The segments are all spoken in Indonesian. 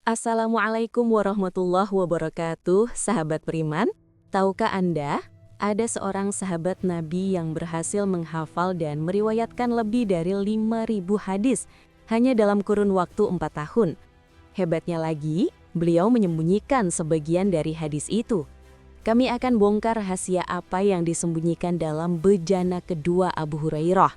Assalamualaikum warahmatullahi wabarakatuh, sahabat beriman. Tahukah Anda, ada seorang sahabat Nabi yang berhasil menghafal dan meriwayatkan lebih dari 5.000 hadis hanya dalam kurun waktu 4 tahun. Hebatnya lagi, beliau menyembunyikan sebagian dari hadis itu. Kami akan bongkar rahasia apa yang disembunyikan dalam bejana kedua Abu Hurairah.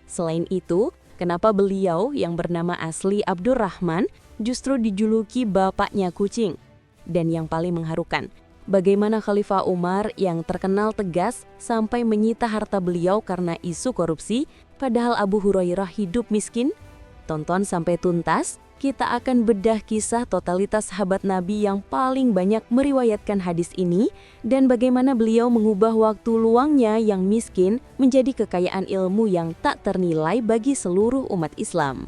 Selain itu, kenapa beliau yang bernama asli Abdurrahman justru dijuluki bapaknya kucing? Dan yang paling mengharukan, bagaimana Khalifah Umar yang terkenal tegas sampai menyita harta beliau karena isu korupsi, padahal Abu Hurairah hidup miskin? Tonton sampai tuntas, kita akan bedah kisah totalitas sahabat Nabi yang paling banyak meriwayatkan hadis ini dan bagaimana beliau mengubah waktu luangnya yang miskin menjadi kekayaan ilmu yang tak ternilai bagi seluruh umat Islam.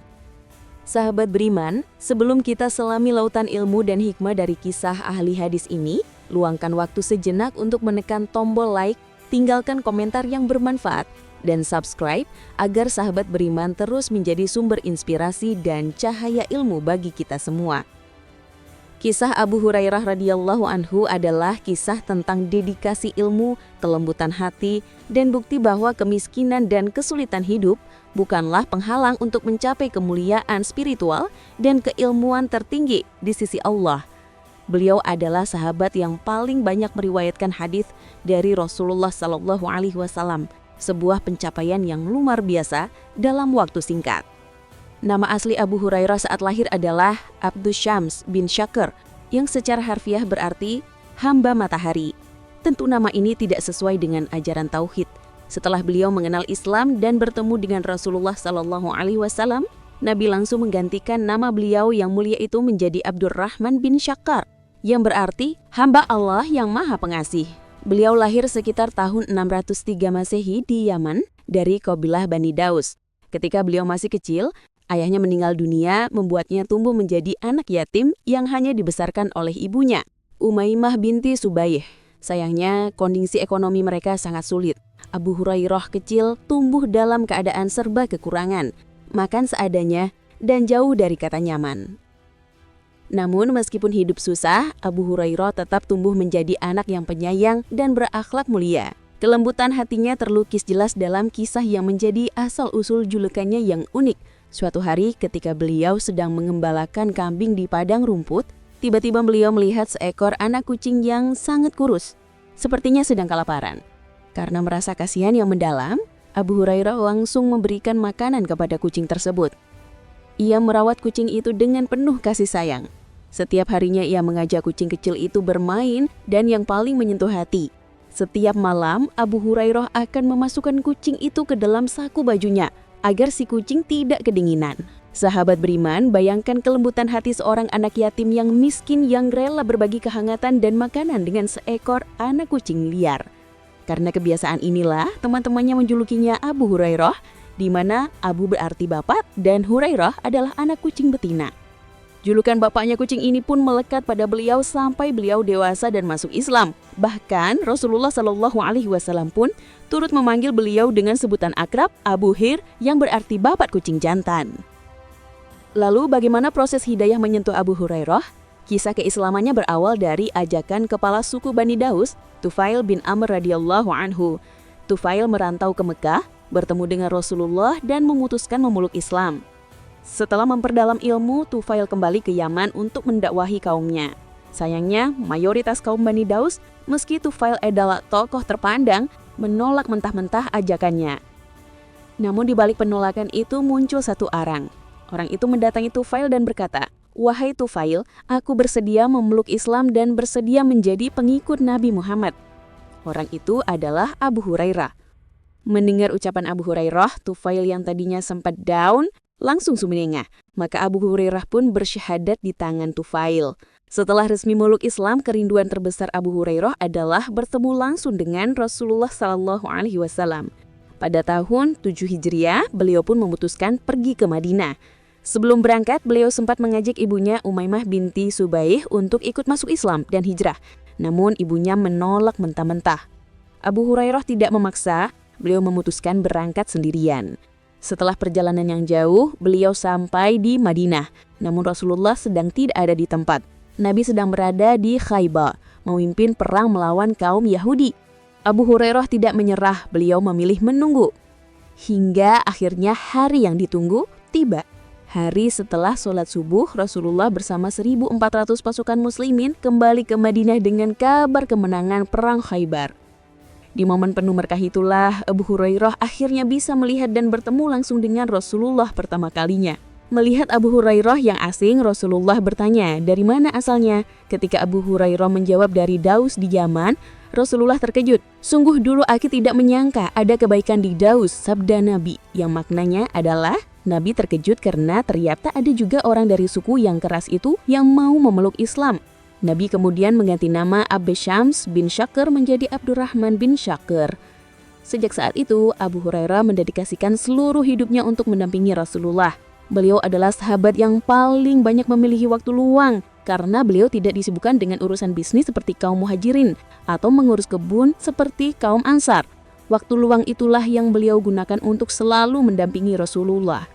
Sahabat beriman, sebelum kita selami lautan ilmu dan hikmah dari kisah ahli hadis ini, luangkan waktu sejenak untuk menekan tombol like, tinggalkan komentar yang bermanfaat, dan subscribe agar sahabat beriman terus menjadi sumber inspirasi dan cahaya ilmu bagi kita semua. Kisah Abu Hurairah radhiyallahu anhu adalah kisah tentang dedikasi ilmu, kelembutan hati, dan bukti bahwa kemiskinan dan kesulitan hidup bukanlah penghalang untuk mencapai kemuliaan spiritual dan keilmuan tertinggi di sisi Allah. Beliau adalah sahabat yang paling banyak meriwayatkan hadis dari Rasulullah SAW, sebuah pencapaian yang luar biasa dalam waktu singkat. Nama asli Abu Hurairah saat lahir adalah Abdus Syams bin Syakir, yang secara harfiah berarti hamba matahari. Tentu nama ini tidak sesuai dengan ajaran tauhid. Setelah beliau mengenal Islam dan bertemu dengan Rasulullah SAW, Nabi langsung menggantikan nama beliau yang mulia itu menjadi Abdurrahman bin Syakir, yang berarti hamba Allah yang maha pengasih. Beliau lahir sekitar tahun 603 Masehi di Yaman dari kabilah Bani Daus. Ketika beliau masih kecil, ayahnya meninggal dunia membuatnya tumbuh menjadi anak yatim yang hanya dibesarkan oleh ibunya, Umaymah binti Subayh. Sayangnya, kondisi ekonomi mereka sangat sulit. Abu Hurairah kecil tumbuh dalam keadaan serba kekurangan, makan seadanya, dan jauh dari kata nyaman. Namun meskipun hidup susah, Abu Hurairah tetap tumbuh menjadi anak yang penyayang dan berakhlak mulia. Kelembutan hatinya terlukis jelas dalam kisah yang menjadi asal-usul julukannya yang unik. Suatu hari ketika beliau sedang mengembalakan kambing di padang rumput, tiba-tiba beliau melihat seekor anak kucing yang sangat kurus, sepertinya sedang kelaparan. Karena merasa kasihan yang mendalam, Abu Hurairah langsung memberikan makanan kepada kucing tersebut. Ia merawat kucing itu dengan penuh kasih sayang. Setiap harinya ia mengajak kucing kecil itu bermain dan yang paling menyentuh hati, setiap malam Abu Hurairah akan memasukkan kucing itu ke dalam saku bajunya agar si kucing tidak kedinginan. Sahabat beriman, bayangkan kelembutan hati seorang anak yatim yang miskin yang rela berbagi kehangatan dan makanan dengan seekor anak kucing liar. Karena kebiasaan inilah teman-temannya menjulukinya Abu Hurairah, di mana Abu berarti bapak dan Hurairah adalah anak kucing betina. Julukan bapaknya kucing ini pun melekat pada beliau sampai beliau dewasa dan masuk Islam. Bahkan Rasulullah SAW pun turut memanggil beliau dengan sebutan akrab Abu Hir yang berarti bapak kucing jantan. Lalu bagaimana proses hidayah menyentuh Abu Hurairah? Kisah keislamannya berawal dari ajakan kepala suku Bani Daus, Tufail bin Amr radhiyallahu anhu. Tufail merantau ke Mekah, bertemu dengan Rasulullah dan memutuskan memeluk Islam. Setelah memperdalam ilmu, Tufail kembali ke Yaman untuk mendakwahi kaumnya. Sayangnya, mayoritas kaum Bani Daus, meski Tufail adalah tokoh terpandang, menolak mentah-mentah ajakannya. Namun di balik penolakan itu muncul satu orang. Orang itu mendatangi Tufail dan berkata, "Wahai Tufail, aku bersedia memeluk Islam dan bersedia menjadi pengikut Nabi Muhammad." Orang itu adalah Abu Hurairah. Mendengar ucapan Abu Hurairah, Tufail yang tadinya sempat down, langsung sumringah. Maka Abu Hurairah pun bersyahadat di tangan Tufail. Setelah resmi meluk Islam, kerinduan terbesar Abu Hurairah adalah bertemu langsung dengan Rasulullah SAW. Pada tahun 7 Hijriah, beliau pun memutuskan pergi ke Madinah. Sebelum berangkat, beliau sempat mengajak ibunya Umaymah binti Subayh untuk ikut masuk Islam dan hijrah. Namun ibunya menolak mentah-mentah. Abu Hurairah tidak memaksa, beliau memutuskan berangkat sendirian. Setelah perjalanan yang jauh, beliau sampai di Madinah. Namun Rasulullah sedang tidak ada di tempat. Nabi sedang berada di Khaybar, memimpin perang melawan kaum Yahudi. Abu Hurairah tidak menyerah, beliau memilih menunggu. Hingga akhirnya hari yang ditunggu tiba. Hari setelah sholat subuh, Rasulullah bersama 1.400 pasukan muslimin kembali ke Madinah dengan kabar kemenangan perang Khaybar. Di momen penuh berkah itulah, Abu Hurairah akhirnya bisa melihat dan bertemu langsung dengan Rasulullah pertama kalinya. Melihat Abu Hurairah yang asing, Rasulullah bertanya, dari mana asalnya? Ketika Abu Hurairah menjawab dari Daus di Yaman, Rasulullah terkejut. Sungguh dulu aku tidak menyangka ada kebaikan di Daus, sabda Nabi. Yang maknanya adalah, Nabi terkejut karena ternyata ada juga orang dari suku yang keras itu yang mau memeluk Islam. Nabi kemudian mengganti nama Abu Syams bin Syakir menjadi Abdurrahman bin Syakir. Sejak saat itu, Abu Hurairah mendedikasikan seluruh hidupnya untuk mendampingi Rasulullah. Beliau adalah sahabat yang paling banyak memiliki waktu luang karena beliau tidak disibukkan dengan urusan bisnis seperti kaum muhajirin atau mengurus kebun seperti kaum ansar. Waktu luang itulah yang beliau gunakan untuk selalu mendampingi Rasulullah.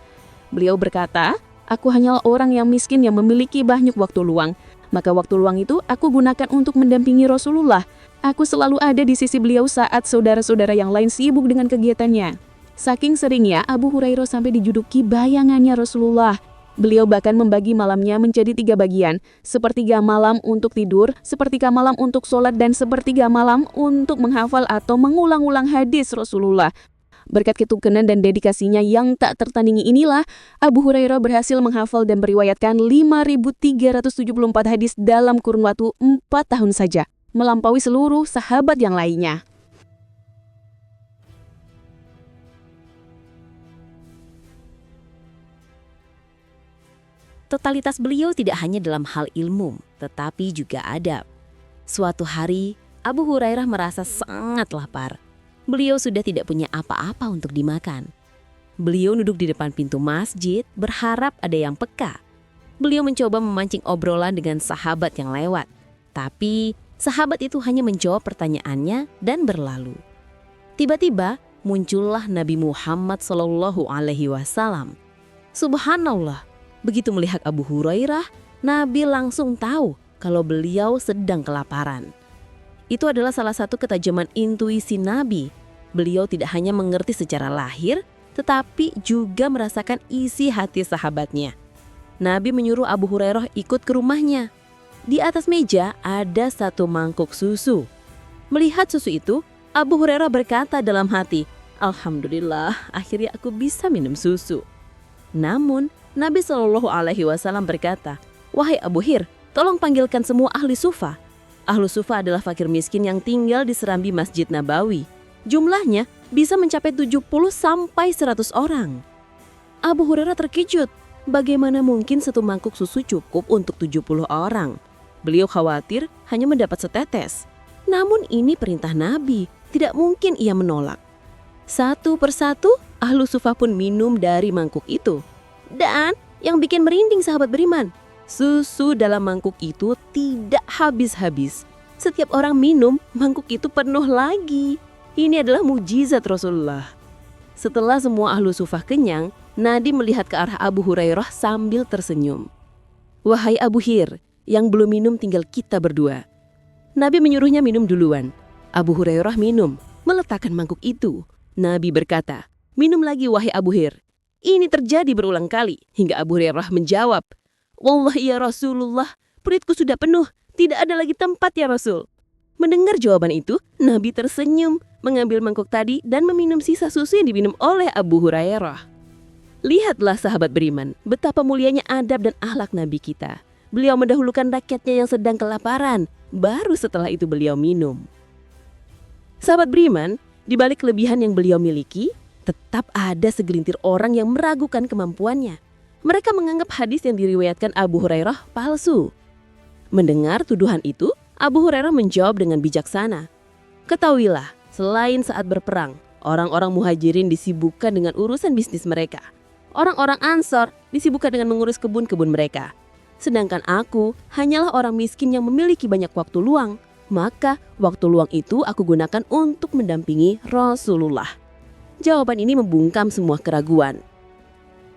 Beliau berkata, aku hanyalah orang yang miskin yang memiliki banyak waktu luang. Maka waktu luang itu aku gunakan untuk mendampingi Rasulullah. Aku selalu ada di sisi beliau saat saudara-saudara yang lain sibuk dengan kegiatannya. Saking seringnya Abu Hurairah sampai dijuduki bayangannya Rasulullah. Beliau bahkan membagi malamnya menjadi 3 bagian. Sepertiga malam untuk tidur, sepertiga malam untuk sholat, dan sepertiga malam untuk menghafal atau mengulang-ulang hadis Rasulullah. Berkat ketekunan dan dedikasinya yang tak tertandingi inilah, Abu Hurairah berhasil menghafal dan meriwayatkan 5.374 hadis dalam kurun waktu 4 tahun saja, melampaui seluruh sahabat yang lainnya. Totalitas beliau tidak hanya dalam hal ilmu, tetapi juga adab. Suatu hari, Abu Hurairah merasa sangat lapar. Beliau sudah tidak punya apa-apa untuk dimakan. Beliau duduk di depan pintu masjid, berharap ada yang peka. Beliau mencoba memancing obrolan dengan sahabat yang lewat. Tapi, sahabat itu hanya menjawab pertanyaannya dan berlalu. Tiba-tiba, muncullah Nabi Muhammad SAW. Subhanallah, begitu melihat Abu Hurairah, Nabi langsung tahu kalau beliau sedang kelaparan. Itu adalah salah satu ketajaman intuisi Nabi. Beliau tidak hanya mengerti secara lahir, tetapi juga merasakan isi hati sahabatnya. Nabi menyuruh Abu Hurairah ikut ke rumahnya. Di atas meja ada 1 mangkuk susu. Melihat susu itu, Abu Hurairah berkata dalam hati, Alhamdulillah, akhirnya aku bisa minum susu. Namun, Nabi SAW berkata, wahai Abu Hir, tolong panggilkan semua ahli sufa. Ahlu sufa adalah fakir miskin yang tinggal di serambi Masjid Nabawi. Jumlahnya bisa mencapai 70 sampai 100 orang. Abu Hurairah terkejut. Bagaimana mungkin 1 mangkuk susu cukup untuk 70 orang? Beliau khawatir hanya mendapat setetes. Namun ini perintah Nabi, tidak mungkin ia menolak. Satu persatu, ahlu sufa pun minum dari mangkuk itu. Dan yang bikin merinding sahabat beriman, susu dalam mangkuk itu tidak habis-habis. Setiap orang minum, mangkuk itu penuh lagi. Ini adalah mukjizat Rasulullah. Setelah semua ahlu sufah kenyang, Nabi melihat ke arah Abu Hurairah sambil tersenyum. Wahai Abu Hir, yang belum minum tinggal kita berdua. Nabi menyuruhnya minum duluan. Abu Hurairah minum, meletakkan mangkuk itu. Nabi berkata, minum lagi wahai Abu Hir. Ini terjadi berulang kali, hingga Abu Hurairah menjawab, Wallahi ya Rasulullah, perutku sudah penuh, tidak ada lagi tempat ya Rasul. Mendengar jawaban itu, Nabi tersenyum, mengambil mangkuk tadi dan meminum sisa susu yang diminum oleh Abu Hurairah. Lihatlah sahabat beriman, betapa mulianya adab dan akhlak Nabi kita. Beliau mendahulukan rakyatnya yang sedang kelaparan, baru setelah itu beliau minum. Sahabat beriman, di balik kelebihan yang beliau miliki, tetap ada segelintir orang yang meragukan kemampuannya. Mereka menganggap hadis yang diriwayatkan Abu Hurairah palsu. Mendengar tuduhan itu, Abu Hurairah menjawab dengan bijaksana. Ketahuilah, selain saat berperang, orang-orang muhajirin disibukkan dengan urusan bisnis mereka. Orang-orang Ansor disibukkan dengan mengurus kebun-kebun mereka. Sedangkan aku hanyalah orang miskin yang memiliki banyak waktu luang. Maka waktu luang itu aku gunakan untuk mendampingi Rasulullah. Jawaban ini membungkam semua keraguan.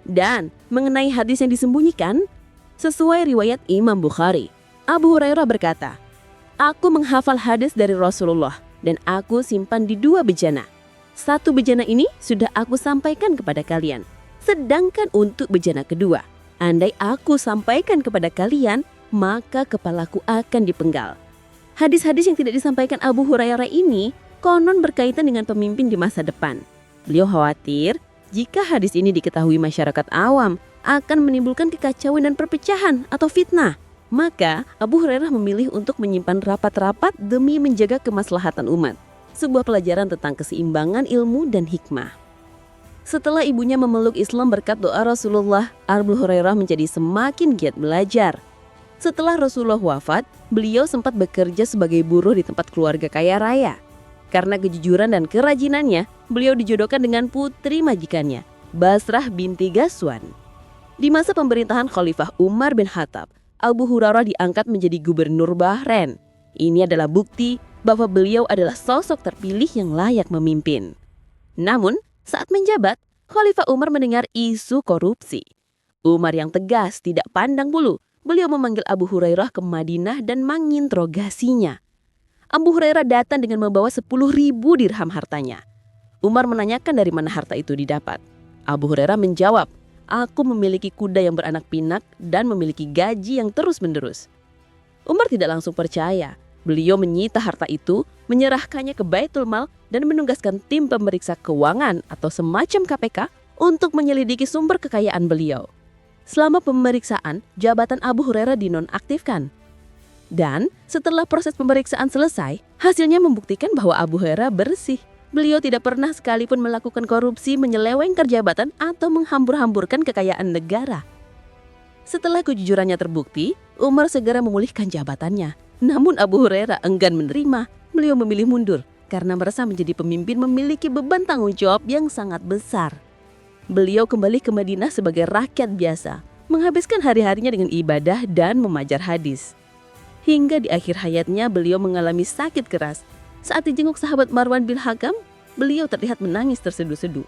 Dan mengenai hadis yang disembunyikan, sesuai riwayat Imam Bukhari, Abu Hurairah berkata, "Aku menghafal hadis dari Rasulullah dan aku simpan di 2 bejana. 1 bejana ini sudah aku sampaikan kepada kalian. Sedangkan untuk bejana kedua, andai aku sampaikan kepada kalian, maka kepalaku akan dipenggal." Hadis-hadis yang tidak disampaikan Abu Hurairah ini konon berkaitan dengan pemimpin di masa depan. Beliau khawatir jika hadis ini diketahui masyarakat awam akan menimbulkan kekacauan dan perpecahan atau fitnah. Maka Abu Hurairah memilih untuk menyimpan rapat-rapat demi menjaga kemaslahatan umat. Sebuah pelajaran tentang keseimbangan ilmu dan hikmah. Setelah ibunya memeluk Islam berkat doa Rasulullah, Abu Hurairah menjadi semakin giat belajar. Setelah Rasulullah wafat, beliau sempat bekerja sebagai buruh di tempat keluarga kaya raya. Karena kejujuran dan kerajinannya, beliau dijodohkan dengan putri majikannya, Basrah binti Ghazwan. Di masa pemerintahan Khalifah Umar bin Khattab, Abu Hurairah diangkat menjadi gubernur Bahrain. Ini adalah bukti bahwa beliau adalah sosok terpilih yang layak memimpin. Namun, saat menjabat, Khalifah Umar mendengar isu korupsi. Umar yang tegas tidak pandang bulu, beliau memanggil Abu Hurairah ke Madinah dan menginterogasinya. Abu Hurairah datang dengan membawa 10.000 dirham hartanya. Umar menanyakan dari mana harta itu didapat. Abu Hurairah menjawab, "Aku memiliki kuda yang beranak pinak dan memiliki gaji yang terus-menerus." Umar tidak langsung percaya. Beliau menyita harta itu, menyerahkannya ke Baitul Mal dan menugaskan tim pemeriksa keuangan atau semacam KPK untuk menyelidiki sumber kekayaan beliau. Selama pemeriksaan, jabatan Abu Hurairah dinonaktifkan. Dan setelah proses pemeriksaan selesai, hasilnya membuktikan bahwa Abu Hurairah bersih. Beliau tidak pernah sekalipun melakukan korupsi, menyelewengkan jabatan, atau menghambur-hamburkan kekayaan negara. Setelah kejujurannya terbukti, Umar segera memulihkan jabatannya. Namun Abu Hurairah enggan menerima. Beliau memilih mundur karena merasa menjadi pemimpin memiliki beban tanggung jawab yang sangat besar. Beliau kembali ke Madinah sebagai rakyat biasa, menghabiskan hari-harinya dengan ibadah dan memajar hadis. Hingga di akhir hayatnya beliau mengalami sakit keras. Saat dijenguk sahabat Marwan bin Hakam, beliau terlihat menangis terseduh-seduh.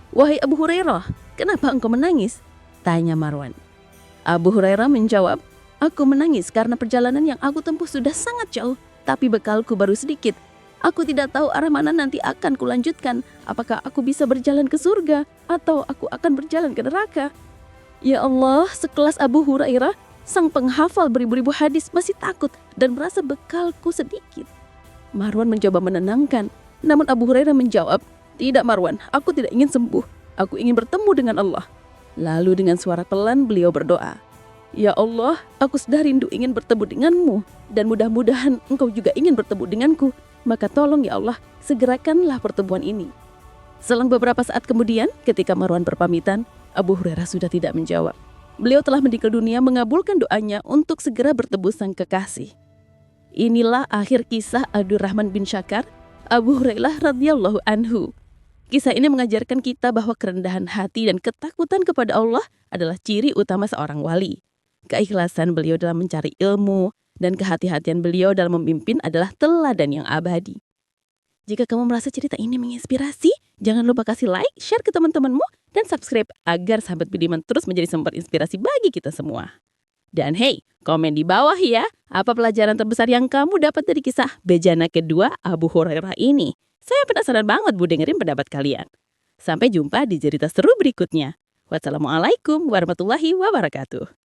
"Wahai Abu Hurairah, kenapa engkau menangis?" tanya Marwan. Abu Hurairah menjawab, "Aku menangis karena perjalanan yang aku tempuh sudah sangat jauh, tapi bekalku baru sedikit. Aku tidak tahu arah mana nanti akan kulanjutkan. Apakah aku bisa berjalan ke surga atau aku akan berjalan ke neraka?" Ya Allah, sekelas Abu Hurairah, sang penghafal beribu-ribu hadis, masih takut dan merasa bekalku sedikit. Marwan mencoba menenangkan, namun Abu Hurairah menjawab, "Tidak Marwan, aku tidak ingin sembuh. Aku ingin bertemu dengan Allah." Lalu dengan suara pelan beliau berdoa, "Ya Allah, aku sudah rindu ingin bertemu denganmu, dan mudah-mudahan engkau juga ingin bertemu denganku. Maka tolong ya Allah, segerakanlah pertemuan ini." Selang beberapa saat kemudian, ketika Marwan berpamitan, Abu Hurairah sudah tidak menjawab. Beliau telah meninggal dunia mengabulkan doanya untuk segera bertemu sang kekasih. Inilah akhir kisah Abdurrahman bin Sakhar, Abu Hurairah radhiyallahu anhu. Kisah ini mengajarkan kita bahwa kerendahan hati dan ketakutan kepada Allah adalah ciri utama seorang wali. Keikhlasan beliau dalam mencari ilmu dan kehati-hatian beliau dalam memimpin adalah teladan yang abadi. Jika kamu merasa cerita ini menginspirasi, jangan lupa kasih like, share ke teman-temanmu, dan subscribe agar sahabat Budiman terus menjadi sumber inspirasi bagi kita semua. Dan hey, komen di bawah ya, apa pelajaran terbesar yang kamu dapat dari kisah bejana kedua Abu Hurairah ini? Saya penasaran banget Bu dengerin pendapat kalian. Sampai jumpa di cerita seru berikutnya. Wassalamualaikum warahmatullahi wabarakatuh.